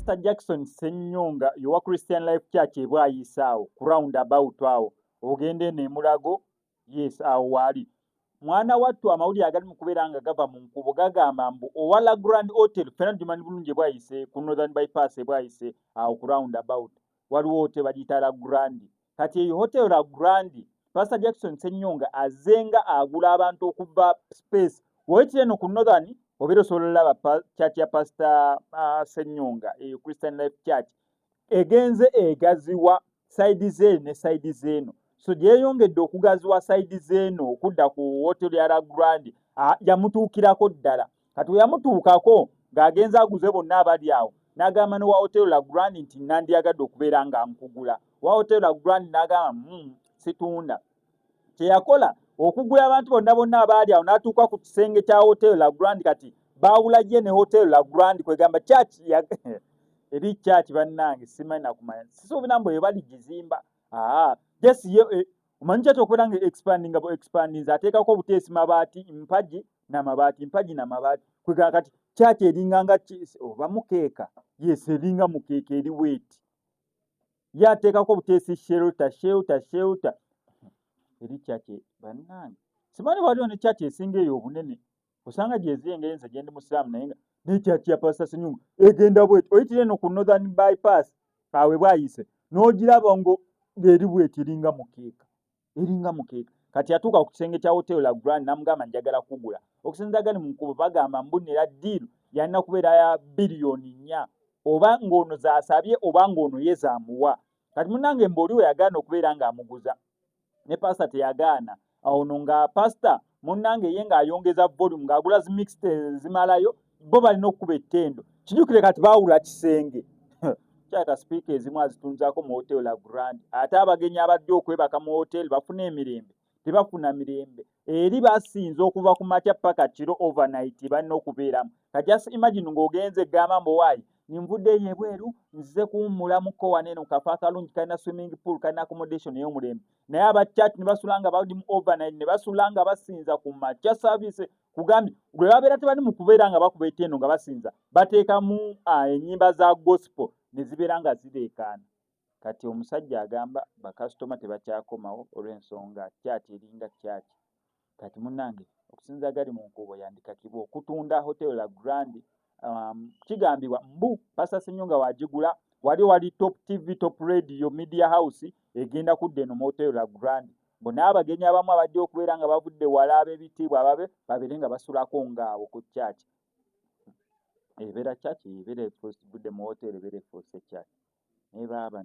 Pastor Jackson Ssenyonga yowa Christian Life Church ebwayisaawo ku roundabout awo ogende ne Mulago, yes awo wali mwana wattu amawulire agali mu kubeera nga gava mu nkubo gagamba mbu owala Grand Hotel fena tumanyi bulungi bwayise ku Northern Bypass ebwayise awo ku roundabout waliwo hotel bagiyita La Grand. Kati eyo hotel La Grand Pastor Jackson Ssenyonga azenga agula abantu okuva space woyitire no ku Northern obeera osobola olaba church ya Pastor Ssenyonga eyo Christian Life Church egenze egaziwa side ze ne side zeno. So gyeyongedde okugaziwa side zeno okudda ku hotel ya La Grand yamutuukirako ddala. Kati yamutuukako ng'agenze aguze bonna abali awo n'agamba ne wa hotel La Grand nti nandyagadde okubeera nga nkugula. Wa hotel La Grand n'agamba situunda. Kyeyakola okugula abantu bonna abaali awo n'atuuka ku kisenge kya hotel La Grand kati baawula ye ne hotel La Grand kwegamba church eri church bannange simanyi nakumanya sisuubira mbu ebali gizimba yes ye omanyi kyati okubeera nga expandinze ateekako obuteesi mabaati mpaji na mabaati kwegamba kati church eringanga oba mukeeka yes eringa mukeeka eri bweti ye ateekako obuteesi shelter eri church bannange simanyi waliwo ne church esinga eyo obunene osanga gyeziyengerenza gyendi musiraamu naye nga ne church ya Pastor Ssenyonga egenda bweti oyitire no ku Northern Bypass awe bwayise n'ogiraba ngo eri bweti eringa mukeeka kati yatuuka ku kisenge kya hotel La Grand namugamba njagala kugula okusinza gali mu nkubo bagamba mbunira ddiiru yalina kubeera ya biliyoni 4 oba ng'ono zaasabye oba ng'ono ye zaamuwa. Kati munnange mb'oliwo yagaana okubeera ng'amuguza ne pastor teyagaana awo nga pastor munnange ye ng'ayongeza volume ng'agula zi mixed zimalayo bo balina okukuba ettendo kijjukire kati baawula kisenge kyaka speaker ezimu azitunzaako mu hotel La Grand ate abagenyi abadde okwebaka mu hotel bafuna emirembe tebafuna mirembe eri basinze okuva ku makya paka kiro overnight balina okubeeramu. Kati just imagine ng'ogenze gamba mbu waayi nimvudde ebweru nzize kuwummulamuko waneeno kafa akalungi kalina swimming pool kalina accommodation ey'omulembe naye aba church ne basula nga bali mu overnight ne basula nga basinza ku makya service kugambye gwe babeera tebali mu kubeera nga bakuba ettendo nga basinza bateekamu ennyimba za gospel ne zibeera nga zireekaana. Kati omusajja agamba bakasitoma tebakyakomawo olw'ensonga church eringa church. Kati munnange okusinza gali mu nkubo yandika kibo okutunda hotel La Grand kigambibwa mbu Pastor Ssenyonga wagigula wali Top TV Top Radio Media House egenda kudda eno mu hotel La Grand bonna abagenyi abamu abajja okubeera nga bavudde wala ab'ebitiibwa babeere nga basulako ng'awo ku church ebeera church ebeera evudde mu hotel ebeera efuuse church naye baaba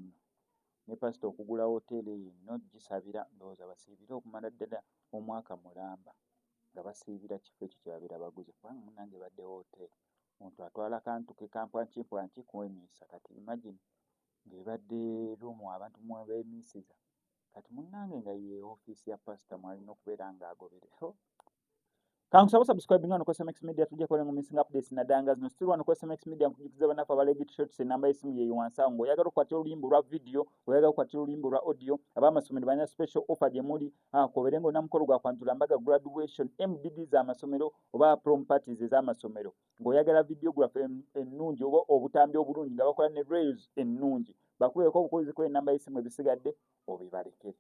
ne pastor okugula hotel eno gisabira ndowooza basiibire okumala ddala omwaka mulamba nga basiibira kifo ekyo kyebabeera baguze kubanga munnange badde hotel omuntu atwala kantu ke kampwankipwanki kwemiisa kati imagine ng'ebadde ruumu abantu mwe beemiisiza kati munnange nga ye ofiisi ya pastor mwalina okubeera ng'agobereho. Kankusaba subscribe ngano kwa SMX Media tujja kukola missing updates na danga zino still wano kwa SMX Media nkujukiza banafu abalegi t-shirts namba y'essimu ye wansa ngo oyagala okukwatira oluyimba lwa video oyagala okukwatira oluyimba lwa audio abamasomero banya special offer gye muli koberengo namukolo gwa kwantula mbaga graduation MDD z'amasomero oba prom parties ez'amasomero ng'oyagala videography ennungi oba obutambi obulungi nga bakola ne reels ennungi bakubeko obukozi kwa namba y'essimu ebisigadde obibalekere.